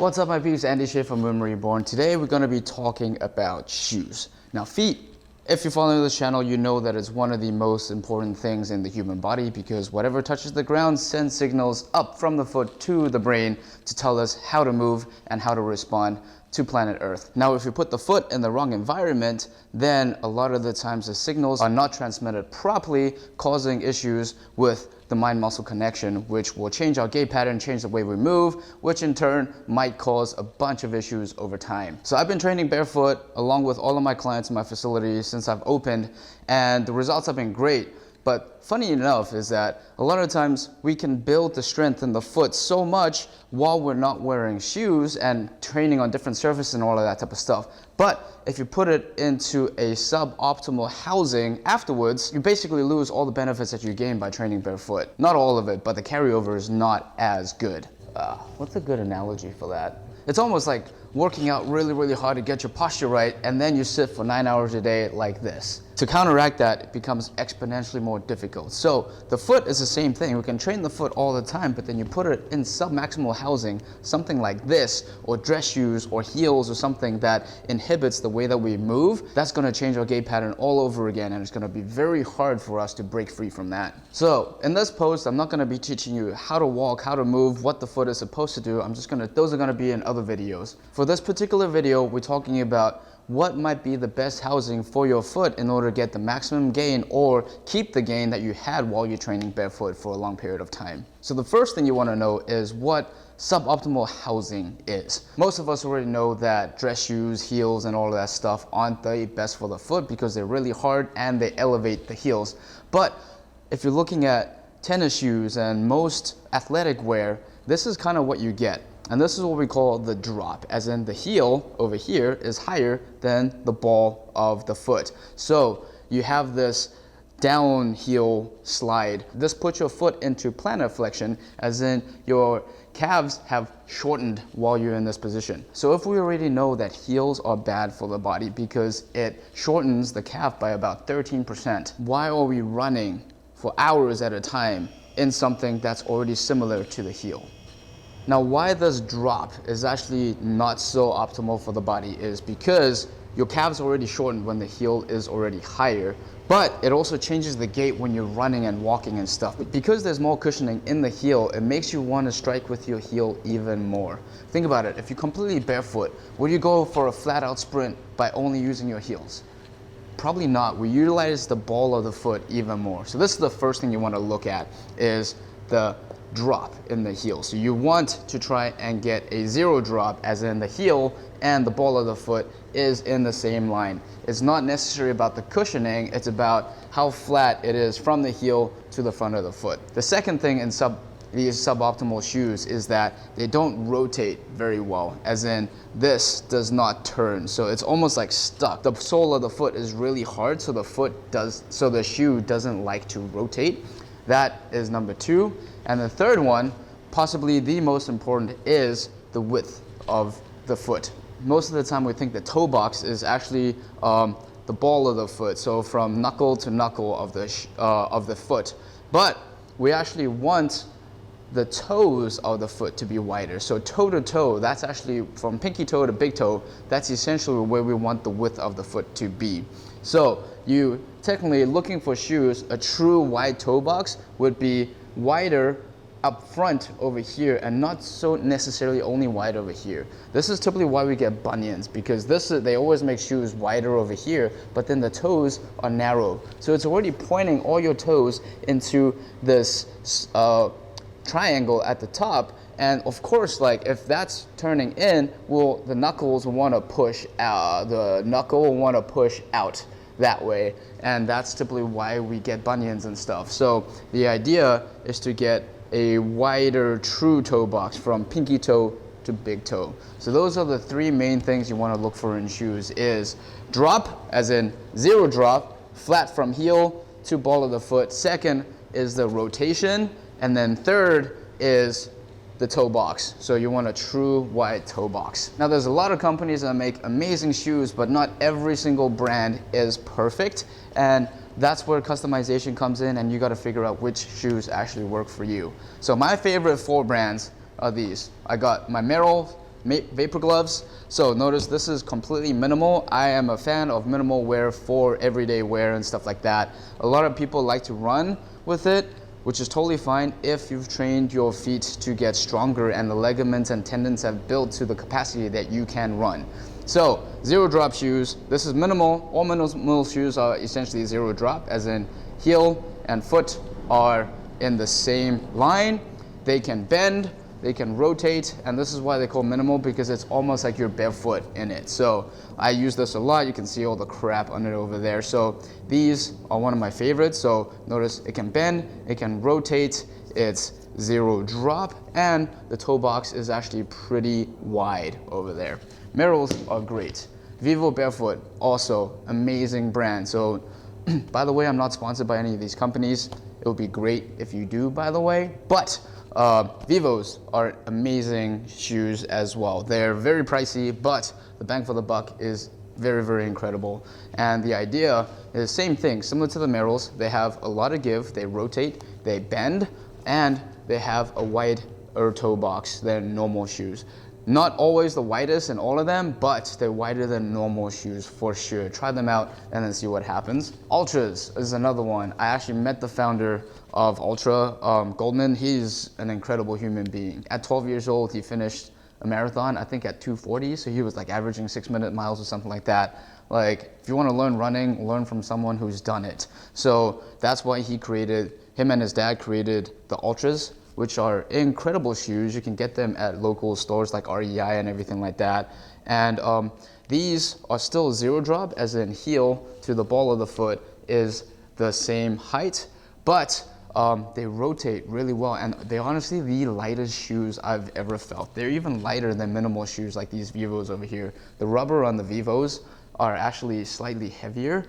What's up my peeps, Andy Shea from Moon Reborn. Today we're going to be talking about shoes. Now feet, if you're following this channel, you know that it's one of the most important things in the human body because whatever touches the ground sends signals up from the foot to the brain to tell us how to move and how to respond to planet Earth. Now if you put the foot in the wrong environment, then a lot of the times the signals are not transmitted properly, causing issues with the mind-muscle connection, which will change our gait pattern, change the way we move, which in turn might cause a bunch of issues over time. So I've been training barefoot along with all of my clients in my facility since I've opened, and the results have been great. But funny enough is that a lot of times we can build the strength in the foot so much while we're not wearing shoes and training on different surfaces and all of that type of stuff. But if you put it into a suboptimal housing afterwards, you basically lose all the benefits that you gain by training barefoot. Not all of it, but the carryover is not as good. What's a good analogy for that? It's almost like working out really hard to get your posture right, and then you sit for 9 hours a day like this. To counteract that, it becomes exponentially more difficult. So the foot is the same thing. We can train the foot all the time, but then you put it in submaximal housing, something like this, or dress shoes or heels or something that inhibits the way that we move. That's gonna change our gait pattern all over again, and it's gonna be very hard for us to break free from that. So in this post, I'm not gonna be teaching you how to walk, how to move, what the foot is supposed to do. Those are gonna be in other videos. For this particular video, we're talking about what might be the best housing for your foot in order to get the maximum gain or keep the gain that you had while you're training barefoot for a long period of time. So the first thing you want to know is what suboptimal housing is. Most of us already know that dress shoes, heels, and all of that stuff aren't the best for the foot because they're really hard and they elevate the heels. But if you're looking at tennis shoes and most athletic wear, this is kind of what you get. And this is what we call the drop, as in the heel over here is higher than the ball of the foot. So you have this down heel slide. This puts your foot into plantar flexion, as in your calves have shortened while you're in this position. So if we already know that heels are bad for the body because it shortens the calf by about 13%, why are we running for hours at a time in something that's already similar to the heel? Now, why this drop is actually not so optimal for the body is because your calves already shortened when the heel is already higher, but it also changes the gait when you're running and walking and stuff. Because there's more cushioning in the heel, it makes you want to strike with your heel even more. Think about it, if you're completely barefoot, would you go for a flat out sprint by only using your heels? Probably not. We utilize the ball of the foot even more. So this is the first thing you want to look at is the drop in the heel. So you want to try and get a zero drop, as in the heel and the ball of the foot is in the same line. It's not necessarily about the cushioning, it's about how flat it is from the heel to the front of the foot. The second thing in these suboptimal shoes is that they don't rotate very well, as in this does not turn, so it's almost like stuck. The sole of the foot is really hard, so the shoe doesn't like to rotate. That is number two. And the third one, possibly the most important, is the width of the foot. Most of the time we think the toe box is actually the ball of the foot, so from knuckle to knuckle of the foot. But we actually want the toes of the foot to be wider. So toe to toe, that's actually from pinky toe to big toe, that's essentially where we want the width of the foot to be. So you technically looking for shoes, a true wide toe box would be wider up front over here and not so necessarily only wide over here. This is typically why we get bunions, because they always make shoes wider over here, but then the toes are narrow. So it's already pointing all your toes into this triangle at the top, and of course, like if that's turning in, well, the knuckles will want to push out. The knuckle will want to push out that way, and that's typically why we get bunions and stuff. So the idea is to get a wider true toe box from pinky toe to big toe. So those are the three main things you want to look for in shoes: is drop, as in zero drop, flat from heel to ball of the foot. Second is the rotation, and then third is the toe box. So you want a true wide toe box. Now there's a lot of companies that make amazing shoes, but not every single brand is perfect, and that's where customization comes in, and you got to figure out which shoes actually work for you. So my favorite 4 brands are these. I got my Merrell vapor gloves. So notice this is completely minimal. I am a fan of minimal wear for everyday wear and stuff like that. A lot of people like to run with it, which is totally fine if you've trained your feet to get stronger and the ligaments and tendons have built to the capacity that you can run. So zero drop shoes, this is minimal. All minimal shoes are essentially zero drop, as in heel and foot are in the same line. They can bend, they can rotate, and this is why they call minimal, because it's almost like you're barefoot in it. So I use this a lot. You can see all the crap on it over there. So these are one of my favorites. So notice it can bend, it can rotate, it's zero drop, and the toe box is actually pretty wide over there. Merrells are great. Vivo Barefoot, also amazing brand. So by the way, I'm not sponsored by any of these companies. It would be great if you do, by the way, but Vivos are amazing shoes as well. They're very pricey, but the bang for the buck is very, very incredible. And the idea is the same thing, similar to the Merrells. They have a lot of give, they rotate, they bend, and they have a wider toe box than normal shoes. Not always the widest in all of them, but they're wider than normal shoes for sure. Try them out and then see what happens. Ultras is another one. I actually met the founder of Ultra, Goldman. He's an incredible human being. At 12 years old, he finished a marathon, I think at 2:40, so he was like averaging 6-minute miles or something like that. Like, if you want to learn running, learn from someone who's done it. So that's why him and his dad created the Ultras, which are incredible shoes. You can get them at local stores like REI and everything like that. And these are still zero drop, as in heel to the ball of the foot is the same height, but they rotate really well, and they're honestly the lightest shoes I've ever felt. They're even lighter than minimal shoes like these Vivos over here. The rubber on the Vivos are actually slightly heavier.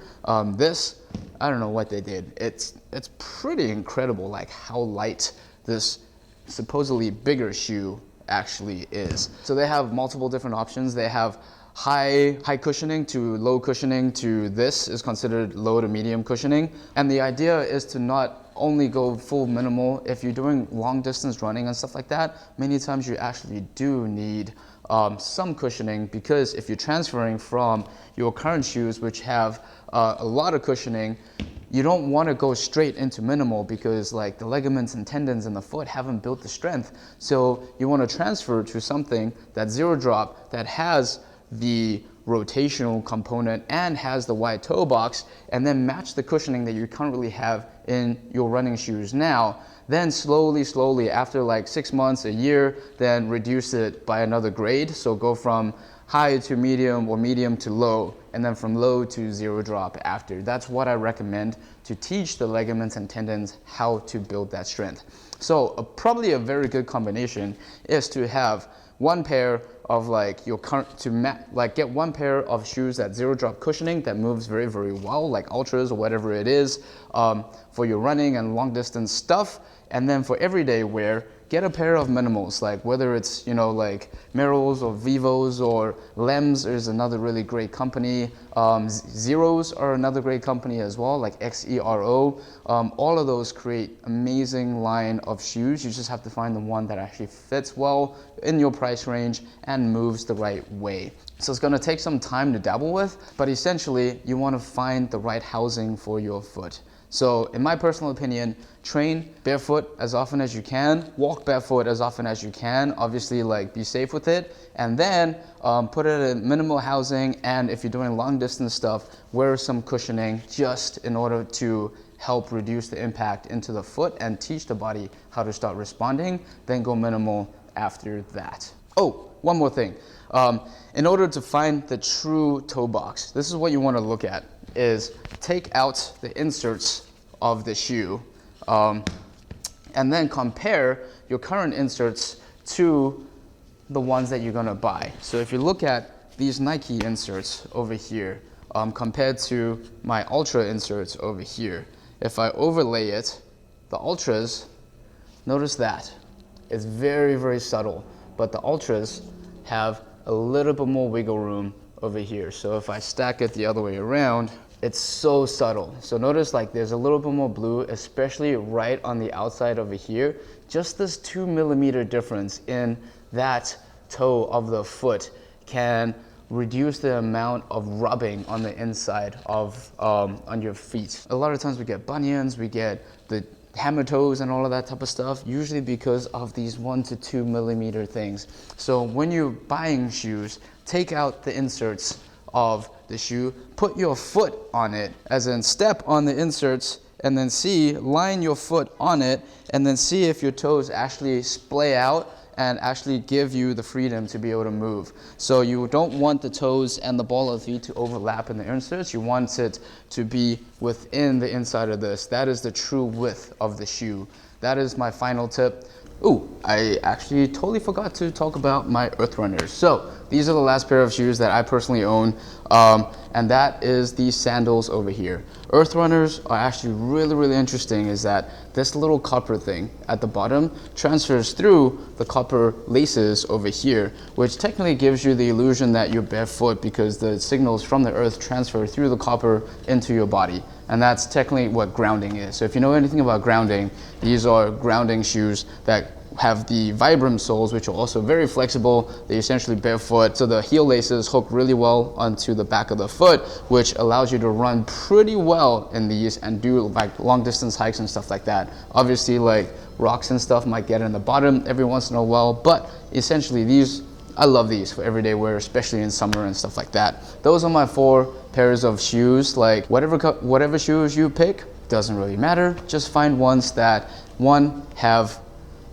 This, I don't know what they did. It's pretty incredible, like how light this supposedly bigger shoe actually is. So they have multiple different options. They have high cushioning to low cushioning to this is considered low to medium cushioning. And the idea is to not only go full minimal. If you're doing long distance running and stuff like that, many times you actually do need some cushioning, because if you're transferring from your current shoes, which have a lot of cushioning, you don't want to go straight into minimal, because like the ligaments and tendons in the foot haven't built the strength. So you want to transfer to something that's zero drop, that has the rotational component and has the wide toe box, and then match the cushioning that you currently have in your running shoes now. Then slowly, after like 6 months, a year, then reduce it by another grade. So go from high to medium or medium to low, and then from low to zero drop after. That's what I recommend to teach the ligaments and tendons how to build that strength. So probably a very good combination is to have one pair of like your current, get one pair of shoes that zero drop cushioning that moves very, very well, like Ultras or whatever it is, for your running and long distance stuff. And then for everyday wear, get a pair of minimals, like whether it's, like Merrells or Vivos or Lems is another really great company. Zeros are another great company as well, like XERO. All of those create amazing line of shoes. You just have to find the one that actually fits well in your price range and moves the right way. So it's gonna take some time to dabble with, but essentially you wanna find the right housing for your foot. So in my personal opinion, train barefoot as often as you can, walk barefoot as often as you can, obviously like be safe with it, and then put it in minimal housing, and if you're doing long distance stuff, wear some cushioning just in order to help reduce the impact into the foot and teach the body how to start responding, then go minimal after that. Oh, one more thing. In order to find the true toe box, this is what you want to look at, is take out the inserts of the shoe and then compare your current inserts to the ones that you're going to buy. So if you look at these Nike inserts over here compared to my Ultra inserts over here, if I overlay it, the Ultras, notice that it's very, very subtle, but the Ultras have a little bit more wiggle room over here. So if I stack it the other way around, it's so subtle. So notice like there's a little bit more blue, especially right on the outside over here. Just this 2 millimeter difference in that toe of the foot can reduce the amount of rubbing on the inside of on your feet. A lot of times we get bunions, we get the hammer toes and all of that type of stuff, usually because of these 1 to 2 millimeter things. So when you're buying shoes, take out the inserts of the shoe, put your foot on it, as in step on the inserts, and then line your foot on it, and then see if your toes actually splay out and actually give you the freedom to be able to move. So you don't want the toes and the ball of the feet to overlap in the inserts. You want it to be within the inside of this. That is the true width of the shoe. That is my final tip. Ooh, I actually totally forgot to talk about my Earth Runners. So these are the last pair of shoes that I personally own, and that is these sandals over here. Earth Runners are actually really interesting, is that this little copper thing at the bottom transfers through the copper laces over here, which technically gives you the illusion that you're barefoot because the signals from the earth transfer through the copper into your body. And that's technically what grounding is. So if you know anything about grounding, these are grounding shoes that have the Vibram soles, which are also very flexible. They're essentially barefoot. So the heel laces hook really well onto the back of the foot, which allows you to run pretty well in these and do like long distance hikes and stuff like that. Obviously, like rocks and stuff might get in the bottom every once in a while, but essentially these, I love these for everyday wear, especially in summer and stuff like that. Those are my 4 pairs of shoes. Like whatever shoes you pick, doesn't really matter. Just find ones that, 1, have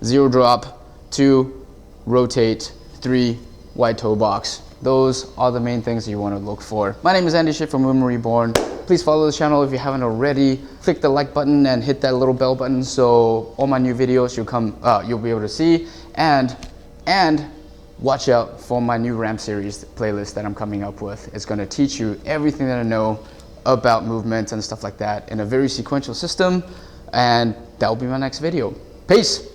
0 drop, 2, rotate, 3, wide toe box. Those are the main things you want to look for. My name is Andy Shit from Women Reborn. Please follow the channel if you haven't already. Click the like button and hit that little bell button so all my new videos you'll be able to see. And watch out for my new ramp series playlist that I'm coming up with. It's going to teach you everything that I know about movement and stuff like that in a very sequential system. And that will be my next video. Peace.